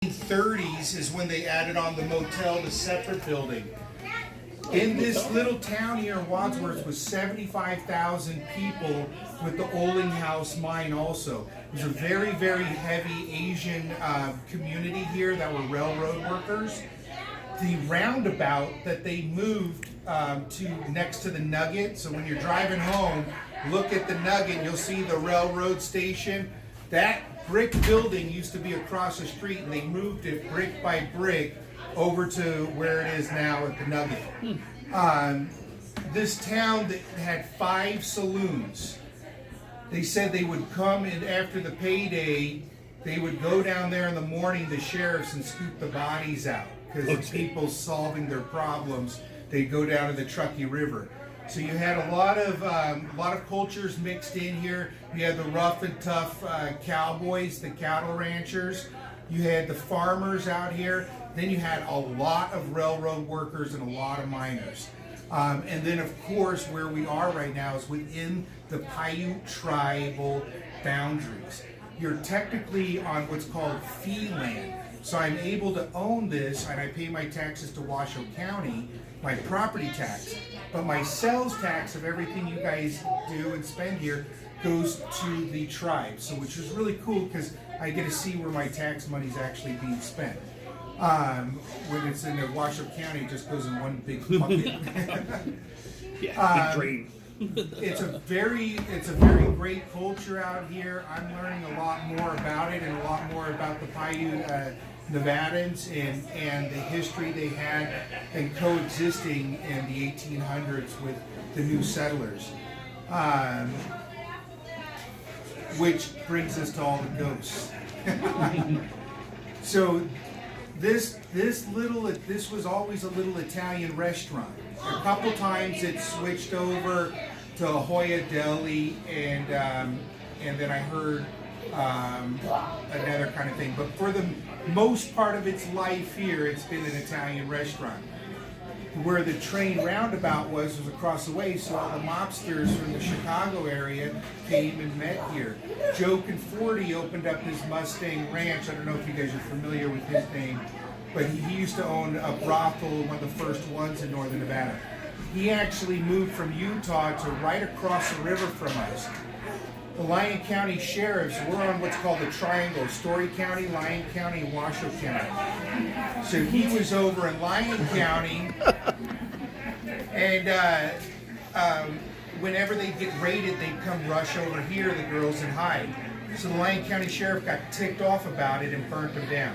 30s is when they added on the motel, the separate building. In this little town here in Wadsworth was 75,000 people with the Olinghouse mine also. It was a very, very heavy Asian community here that were railroad workers. The roundabout that they moved to next to the Nugget, so when you're driving home, look at the Nugget, you'll see the railroad station. That brick building used to be across the street, and they moved it brick by brick over to where it is now at the Nugget. This town that had 5 saloons. They said they would come in after the payday. They would go down there in the morning, the sheriffs, and scoop the bodies out because the people solving their problems. They'd go down to the Truckee River. So you had a lot of cultures mixed in here. You had the rough and tough cowboys, the cattle ranchers. You had the farmers out here. Then you had a lot of railroad workers and a lot of miners. And then, of course, where we are right now is within the Paiute tribal boundaries. You're technically on what's called fee land. So I'm able to own this, and I pay my taxes to Washoe County, my property tax. But my sales tax of everything you guys do and spend here goes to the tribe. So which is really cool because I get to see where my tax money is actually being spent. When it's in the Washoe County, it just goes in one big bucket. Yeah, big drain. It's a very great culture out here. I'm learning a lot more about it and a lot more about the Paiute Nevadans and the history they had and coexisting in the 1800s with the new settlers. Which brings us to all the ghosts. So this was always a little Italian restaurant. A couple times it switched over to La Jolla Deli, and then I heard another kind of thing. But for the most part of its life here, it's been an Italian restaurant. Where the train roundabout was across the way, so all the mobsters from the Chicago area came and met here. Joe Conforti opened up his Mustang Ranch. I don't know if you guys are familiar with his name, but he used to own a brothel, one of the first ones in northern Nevada. He actually moved from Utah to right across the river from us. The Lyon County Sheriffs, we're on what's called the Triangle, Story County, Lyon County, and Washoe County. So he was over in Lyon County, and whenever they get raided, they'd come rush over here, the girls, and hide. So the Lyon County Sheriff got ticked off about it and burnt them down.